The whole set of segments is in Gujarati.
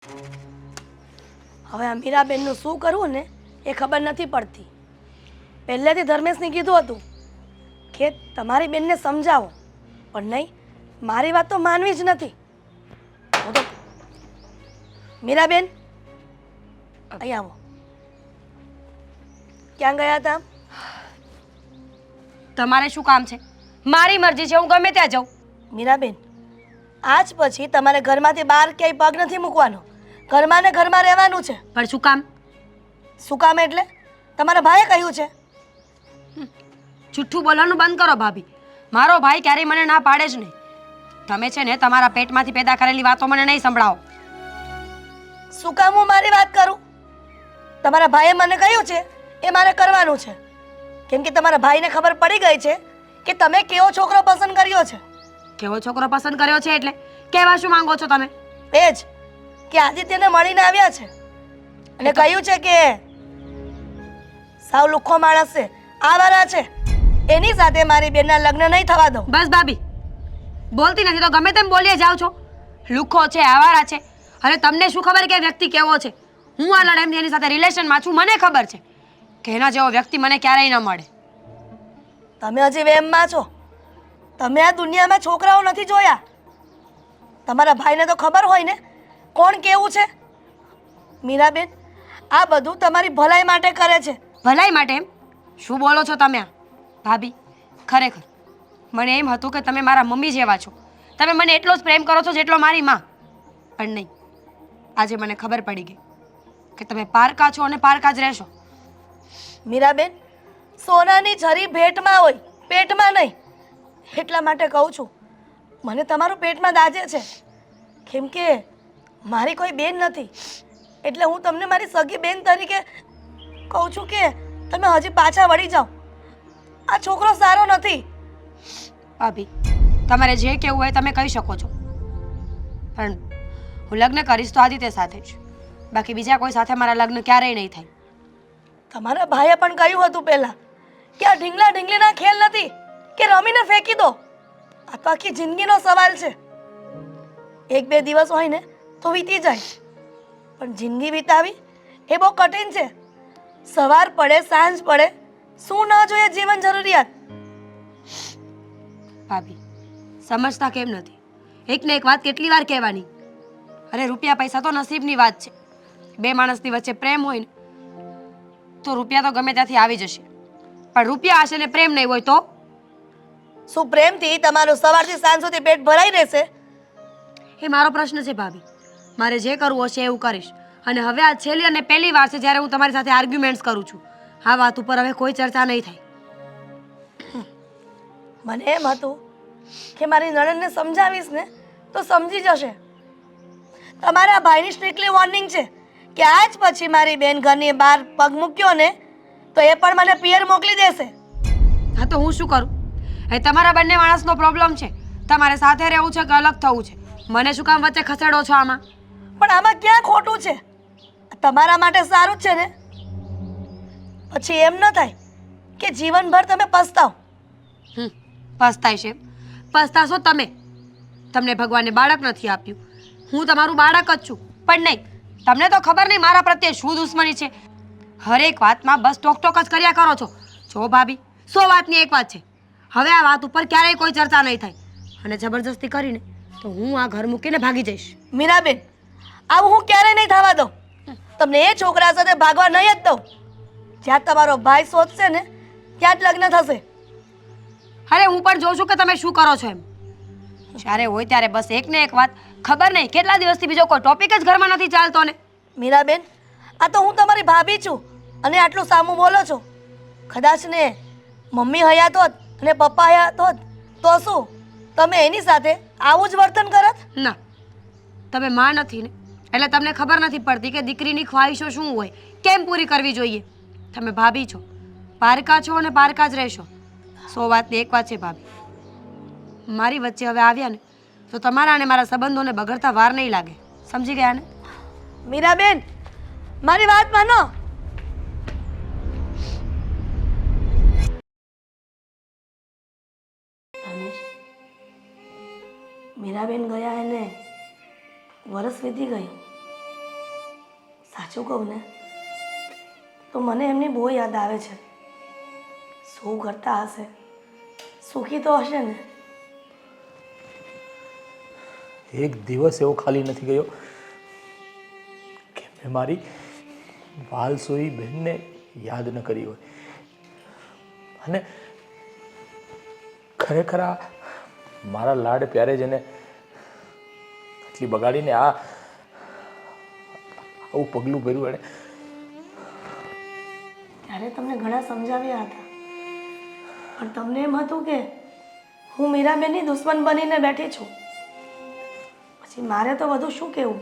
હવે આ મીરાબેનનું શું કરવું ને એ ખબર નથી પડતી. પહેલેથી ધર્મેશને કીધું હતું કે તમારી બેનને સમજાવો, પણ નહીં, મારી વાત તો માનવી જ નથી. હું તો મીરાબેન અહીં આવો. ક્યાં ગયા હતા? તમારે શું કામ છે? મારી મરજી છે, હું ગમે ત્યાં જાઉં. મીરાબેન, આજ પછી તમારે ઘરમાંથી બહાર ક્યાંય પગ નથી મૂકવાનો. ઘરમાં ને ઘરમાં રહેવાનું છે. પણ શું કામ? શું કામ એટલે? તમારા ભાઈએ કહ્યું છે. જુઠ્ઠું બોલવાનું બંધ કરો ભાભી. મારો ભાઈ ક્યારેય મને ના પાડે જ નહીં. તમે છે ને તમારા પેટમાંથી પેદા કરેલી વાતો મને નહીં સંભળાવો. શું કામ હું મારી વાત કરું? તમારા ભાઈએ મને કહ્યું છે એ મારે કરવાનું છે. કેમ કે તમારા ભાઈને ખબર પડી ગઈ છે કે તમે કેવો છોકરો પસંદ કર્યો છે. કેવો છોકરો પસંદ કર્યો છે એટલે કહેવા શું માંગો છો તમે? એ જ કે આદિત્યને મળીને આવ્યા છે અને કહ્યું છે કે સાવ લુખ્ખો માણસ છે, આવારા છે, એની સાથે મારી બેનના લગ્ન નહીં થવા દો. બસ ભાભી, બોલતી નથી તો ગમે તેમ બોલીએ જાઓ છો. લુખ્ખો છે, આવારા છે, અને તમને શું ખબર કે એ વ્યક્તિ કેવો છે? હું આ લડાઈ એની સાથે રિલેશનમાં છું, મને ખબર છે કે એના જેવો વ્યક્તિ મને ક્યારેય ન મળે. તમે હજી વહેમમાં છો. તમે આ દુનિયામાં છોકરાઓ નથી જોયા. તમારા ભાઈને તો ખબર હોય ને કોણ કેવું છે. મીરાબેન, આ બધું તમારી ભલાઈ માટે કરે છે. ભલાઈ માટે એમ? શું બોલો છો તમે આ? ભાભી, ખરેખર મને એમ હતું કે તમે મારા મમ્મી જેવા છો. તમે મને એટલો જ પ્રેમ કરો છો જેટલો મારી માં. પણ નહીં, આજે મને ખબર પડી ગઈ કે તમે પારકા છો અને પારકા જ રહેશો. મીરાબેન, સોનાની છરી ભેટમાં હોય, પેટમાં નહીં. એટલા માટે કહું છું, મને તમારું પેટમાં દાજે છે. કેમ કે મારી કોઈ બેન નથી, એટલે હું તમને મારી સગી બેન તરીકે કહું છું કે તમે હજી પાછા વળી જાઓ. આ છોકરો સારો નથી. ભાભી, તમારે જે કહેવું હોય તમે કહી શકો છો, પણ હું લગ્ન કરીશ તો આદિત્ય સાથે જ. બાકી બીજા કોઈ સાથે મારા લગ્ન ક્યારેય નહીં થાય. તમારા ભાઈએ પણ કહ્યું હતું પહેલા કે આ ઢીંગલા ઢીંગલીના ખેલ નથી કે રમીને ફેંકી દો. આ તો આખી જિંદગીનો સવાલ છે. એક બે દિવસ હોય ને તો વીતી જાય, પણ જિંદગી વિતાવી એ બહુ કઠિન છે. સવાર પડે સાંજ પડે, શું ન જોઈએ જીવન જરૂરિયાત. ભાભી, સમજતા કેમ નથી? એકને એક વાત કેટલી વાર કહેવાની? અરે રૂપિયા પૈસા તો નસીબની વાત છે. બે માણસની વચ્ચે પ્રેમ હોય ને તો રૂપિયા તો ગમે ત્યાંથી આવી જશે, પણ રૂપિયા હશે ને પ્રેમ નહીં હોય તો? શું પ્રેમથી તમારું સવારથી સાંજ સુધી પેટ ભરાઈ રહેશે? એ મારો પ્રશ્ન છે ભાભી. મારે જે કરવું હશે એવું કરીશ. અને હવે આ છેલ્લી અને પહેલી વાર છે જ્યારે હું તમારી સાથે આર્ગ્યુમેન્ટ્સ કરું છું. આ વાત ઉપર હવે કોઈ ચર્ચા નહીં થાય. મને એમ હતું કે મારી નણંદને સમજાવીશ ને તો સમજી જશે. તમારા ભાઈની સ્ટ્રિક્ટલી વોર્નિંગ છે કે આજ પછી મારી બેન ઘરની બહાર પગ મૂક્યો ને તો એ પણ મને પિયર મોકલી દેશે. હા તો હું શું કરું? એ તમારા બંને માણસનો પ્રોબ્લેમ છે. તમારે સાથે રહેવું છે કે અલગ થવું છે? મને શું કામ વચ્ચે ખસેડો છો આમાં? પણ આમાં ક્યાં ખોટું છે? તમારા માટે સારું જ છે ને. પછી એમ ન થાય કે જીવનભર તમે પસ્તાવ. પસ્તાય છે? પસ્તાશો તમે. તમને ભગવાને બાળક નથી આપ્યું. હું તમારું બાળક જ છું. પણ નહીં, તમને તો ખબર નહીં મારા પ્રત્યે શું દુશ્મની છે. હરેક વાતમાં બસ ટોક જ કર્યા કરો છો. જો ભાભી, 100 વાતની એક વાત છે. હવે આ વાત ઉપર ક્યારેય કોઈ ચર્ચા નહીં થાય. અને જબરજસ્તી કરીને તો હું આ ઘર મૂકીને ભાગી જઈશ. મીરાબેન, આવું હું ક્યારેય નહીં થવા દઉં. તમને એ છોકરા સાથે ભાગવા નહીં જ દઉં. જ્યાં તમારો ભાઈ શોધશે ને ત્યાં જ લગ્ન થશે. અરે હું પણ જોઉં છું કે તમે શું કરો છો એમ. જ્યારે હોય ત્યારે બસ એક ને એક વાત. ખબર નહીં કેટલા દિવસથી બીજો કોઈ ટોપિક જ ઘરમાં નથી ચાલતો ને. મીરાબેન, આ તો હું તમારી ભાભી છું અને આટલું સામું બોલો છો. કદાચ ને મમ્મી હયાત હોત અને પપ્પા હયાત હોત તો શું તમે એની સાથે આવું જ વર્તન કરત? ના, તમે માં નથી ને, એટલે તમને ખબર નથી પડતી કે દીકરીની ખ્વાહિશો શું હોય, કેમ પૂરી કરવી જોઈએ. તમે ભાભી છો, પારકા છો અને પારકા જ રહેશો. 100 વાતની એક વાત છે ભાભી, મારી વચ્ચે હવે આવ્યા ને તો તમારા અને મારા સંબંધોને બગડતા વાર નહીં લાગે. સમજી ગયા ને? મીરાબેન, મારી વાત માનો. મીરાબેન ગયા એને વરસ વીતી ગયું સાચું કહું ને તો મને એમની બહુ યાદ આવે છે. શું કરતા હશે? સુખી તો હશે ને? એક દિવસ એવો ખાલી નથી ગયો કે મેં મારી વાલસોઈ બહેનને યાદ ન કરી હોય. અને ખરેખર આ મારા લાડ પ્યારે જ એને એટલી બગાડીને આવું પગલું ભર્યું એણે. ત્યારે તમને ઘણા સમજાવ્યા હતા પણ તમને એમ હતું કે હું મીરાબેનની દુશ્મન બનીને બેઠી છું. પછી મારે તો બધું શું કહેવું.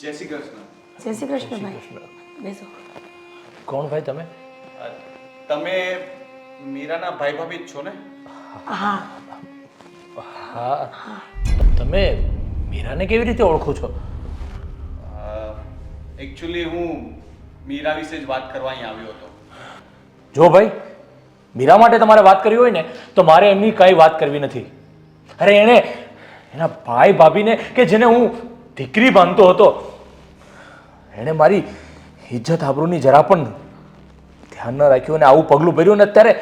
જય શ્રી કૃષ્ણ. જય શ્રી કૃષ્ણ ભાઈ. બેસો. કોણ ભાઈ તમે? તમે મીરાના ભાઈ ભાભી જ છો ને? હા હા. તમે મીરાને કેવી રીતે ઓળખો છો? એકચ્યુઅલી હું મીરા વિશે જ વાત કરવા અહીં આવ્યો હતો. જો ભાઈ, મીરા માટે તમારે વાત કરવી હોય ને તો મારે એમની કાંઈ વાત કરવી નથી. અરે એણે એના ભાઈ ભાભીને કે જેને હું દીકરી માનતો હતો, એણે મારી ઇજ્જત આબરૂની જરા પણ ધ્યાન ન રાખ્યું અને આવું પગલું ભર્યું. ને અત્યારે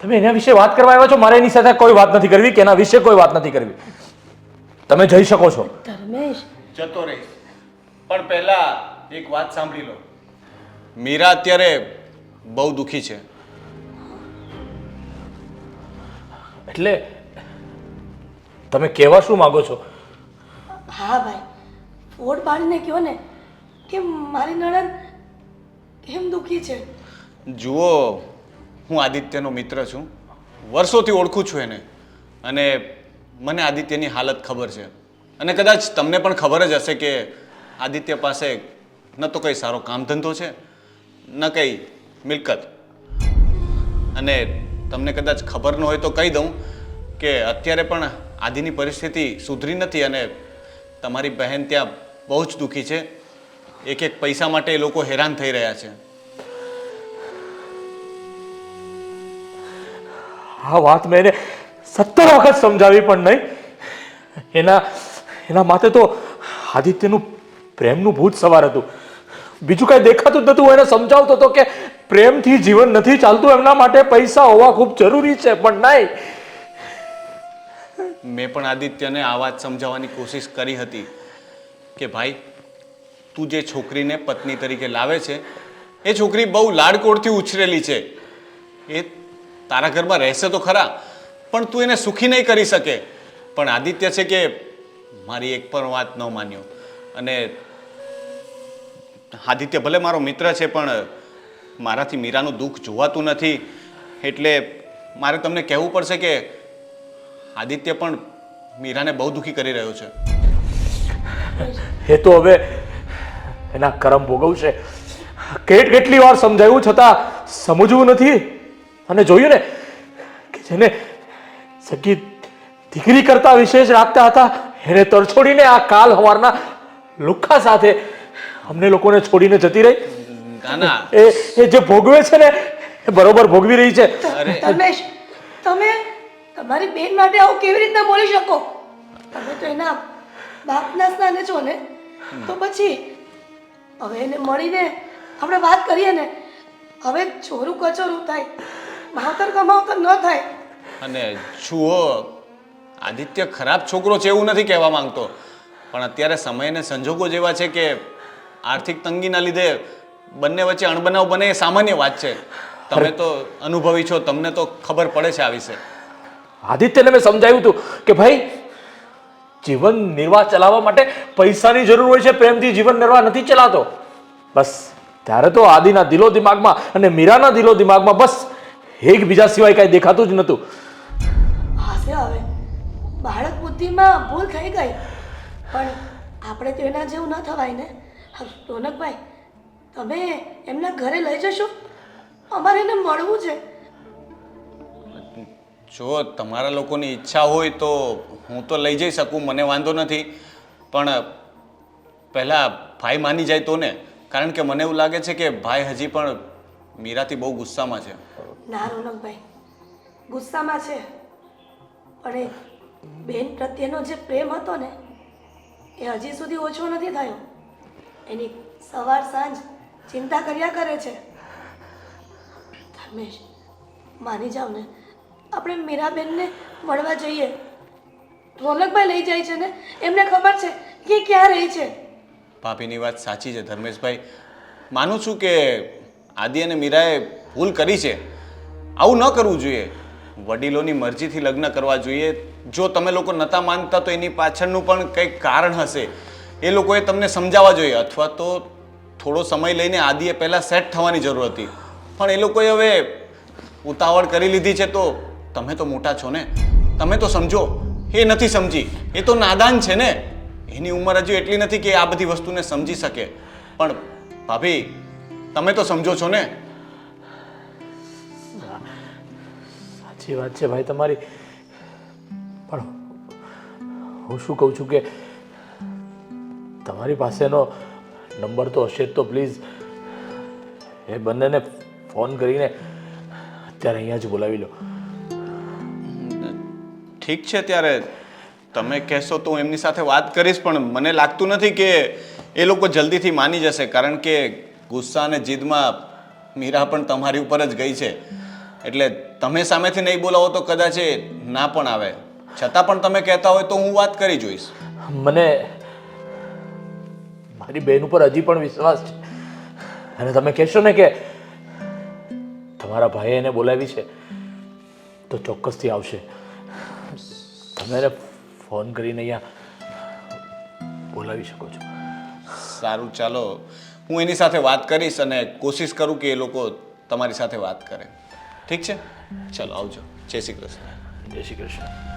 તમે એના વિશે વાત કરવા આવ્યા છો. મારે એની સાથે કોઈ વાત નથી કરવી કે એના વિશે કોઈ વાત નથી કરવી. તમે જઈ શકો છો. ધર્મેશ, જતો રહીશ, પણ પહેલા એક વાત સાંભળી લો. મીરા અત્યારે બહુ દુઃખી છે. એટલે તમે કહેવા શું માંગો છો? હા ભાઈ, ફોડ પાડીને કહો ને કે મારી નણંદ કેમ દુઃખી છે. જુઓ, હું આદિત્યનો મિત્ર છું, વર્ષોથી ઓળખું છું એને, અને મને આદિત્યની હાલત ખબર છે. અને કદાચ તમને પણ ખબર જ હશે કે આદિત્ય પાસે ન તો કંઈ સારો કામ ધંધો છે, ન કંઈ મિલકત. અને તમને કદાચ ખબર ન હોય તો કહી દઉં કે અત્યારે પણ આદિની પરિસ્થિતિ સુધરી નથી અને તમારી બહેન ત્યાં બહુ જ દુઃખી છે. એક એક પૈસા માટે એ લોકો હેરાન થઈ રહ્યા છે. આ વાત મેં એને 17 વખત સમજાવી પણ નહીં. એના માથે તો આદિત્યનું પ્રેમનું ભૂત સવાર હતું. બીજું કાંઈ દેખાતું જ નતું. એને સમજાવતો હતો કે પ્રેમથી જીવન નથી ચાલતું, એમના માટે પૈસા હોવા ખૂબ જરૂરી છે. પણ નહીં. મેં પણ આદિત્યને આ વાત સમજાવવાની કોશિશ કરી હતી કે ભાઈ, તું જે છોકરીને પત્ની તરીકે લાવે છે એ છોકરી બહુ લાડકોડથી ઉછરેલી છે. એ તારા ઘરમાં રહેશે તો ખરા, પણ તું એને સુખી નહીં કરી શકે. પણ આદિત્ય છે કે મારી એક પણ વાત ન માન્યો. અને આદિત્ય ભલે મારો મિત્ર છે પણ મારાથી મીરાનું દુઃખ જોવાતું નથી. એટલે મારે તમને કહેવું પડશે કે આદિત્ય પણ મીરાને બહુ દુઃખી કરી રહ્યો છે. એ તો હવે એના કરમ ભોગવશે. કેટલી વાર સમજાવ્યું છતાં સમજવું નથી. અને જોયું ને કે જેને સગી દીકરી કરતા વિશેષ રાખતા હતા એને તરછોડીને આ કાલ હવારના લુખ્ખા સાથે અમને લોકોને છોડીને જતી રહી. નાના, એ જે ભોગવે છે ને એ બરોબર ભોગવી રહી છે. ધર્મેશ, તમે તમારી બેન માટે આવું કેવી રીતના બોલી શકો? તમે તો એના બાપના સ્થાને છો ને, તો પછી હવે એને મળીને આપણે વાત કરીએ ને. હવે ચોરું કચોરું થાય, માવતર કમાવતર ન થાય. અને જુઓ, આદિત્ય ખરાબ છોકરો છે એવું નથી કહેવા માંગતો, પણ અત્યારે સમય અને સંજોગો જેવા છે કે આર્થિક તંગીના લીધે બંને વચ્ચે અણબનાવ બને એ સામાન્ય વાત છે. તમે તો અનુભવી છો, તમને તો ખબર પડે છે આ વિશે. આદિત્યને મેં સમજાવ્યું હતું કે ભાઈ, જીવન નિર્વાહ ચલાવવા માટે પૈસાની જરૂર હોય છે, પ્રેમથી જીવન નિર્વાહ નથી ચલાતો. બસ ત્યારે તો આદિના દિલો દિમાગમાં અને મીરાના દિલો દિમાગમાં બસ એકબીજા સિવાય કાંઈ દેખાતું જ નહોતું. હાશે, હવે બાળક બુદ્ધિમાં ભૂલ થઈ ગઈ, પણ આપણે તો એના જેવું ન થવાય ને. રોનકભાઈ, તમે એમના ઘરે લઈ જશો? અમારે એને મળવું છે. જો તમારા લોકોની ઈચ્છા હોય તો હું તો લઈ જઈ શકું, મને વાંધો નથી. પણ પહેલાં ભાઈ માની જાય તો ને, કારણ કે મને એવું લાગે છે કે ભાઈ હજી પણ મીરાથી બહુ ગુસ્સામાં છે. ના રોનકભાઈ, ગુસ્સામાં છે, પણ એ બેન પ્રત્યેનો જે પ્રેમ હતો ને એ હજી સુધી ઓછો નથી થયો. એની સવાર સાંજ ચિંતા કર્યા કરે છે. ધર્મેશ, માની જાવ ને, આપણે મીરાબેનને મળવા જઈએ. રોનકભાઈ લઈ જાય છે ને, એમને ખબર છે કે ક્યાં રહી છે. ભાભીની વાત સાચી છે ધર્મેશભાઈ. માનું છું કે આદિ અને મીરાએ ભૂલ કરી છે. આવું ન કરવું જોઈએ. વડીલોની મરજીથી લગ્ન કરવા જોઈએ. જો તમે લોકો નહોતા માનતા તો એની પાછળનું પણ કંઈક કારણ હશે. એ લોકોએ તમને સમજાવવા જોઈએ, અથવા તો થોડો સમય લઈને આદિએ પહેલાં સેટ થવાની જરૂર હતી. પણ એ લોકોએ હવે ઉતાવળ કરી લીધી છે. તો તમે તો મોટા છો ને, તમે તો સમજો. એ નથી સમજી, એ તો નાદાન છે ને. એની ઉંમર હજુ એટલી નથી કે આ બધી વસ્તુને સમજી શકે. પણ ભાભી, તમે તો સમજો છો ને. સાચી વાત છે ભાઈ તમારી, પણ હું શું કહું છું કે તમારી પાસેનો નંબર તો હશે જ, તો પ્લીઝ એ બંનેને ફોન કરીને અત્યારે અહીંયા જ બોલાવી લો. ઠીક છે, ત્યારે તમે કહેશો તો હું એમની સાથે વાત કરીશ. પણ મને લાગતું નથી કે એ લોકો જલ્દીથી માની જશે, કારણ કે ગુસ્સા અને જીદમાં મીરા પણ તમારી ઉપર જ ગઈ છે. એટલે તમે સામેથી નહીં બોલાવો તો કદાચ એ ના પણ આવે. છતાં પણ તમે કહેતા હોય તો હું વાત કરી જોઈશ. મને મારી બહેન ઉપર હજી પણ વિશ્વાસ છે, અને તમે કહેશો ને કે તમારા ભાઈએ એને બોલાવી છે તો ચોક્કસથી આવશે. તમે એને ફોન કરીને અહીંયા બોલાવી શકો છો. સારું, ચાલો, હું એની સાથે વાત કરીશ અને કોશિશ કરું કે એ લોકો તમારી સાથે વાત કરે. ઠીક છે? ચાલો, આવજો. જય શ્રી કૃષ્ણ. જય શ્રી કૃષ્ણ.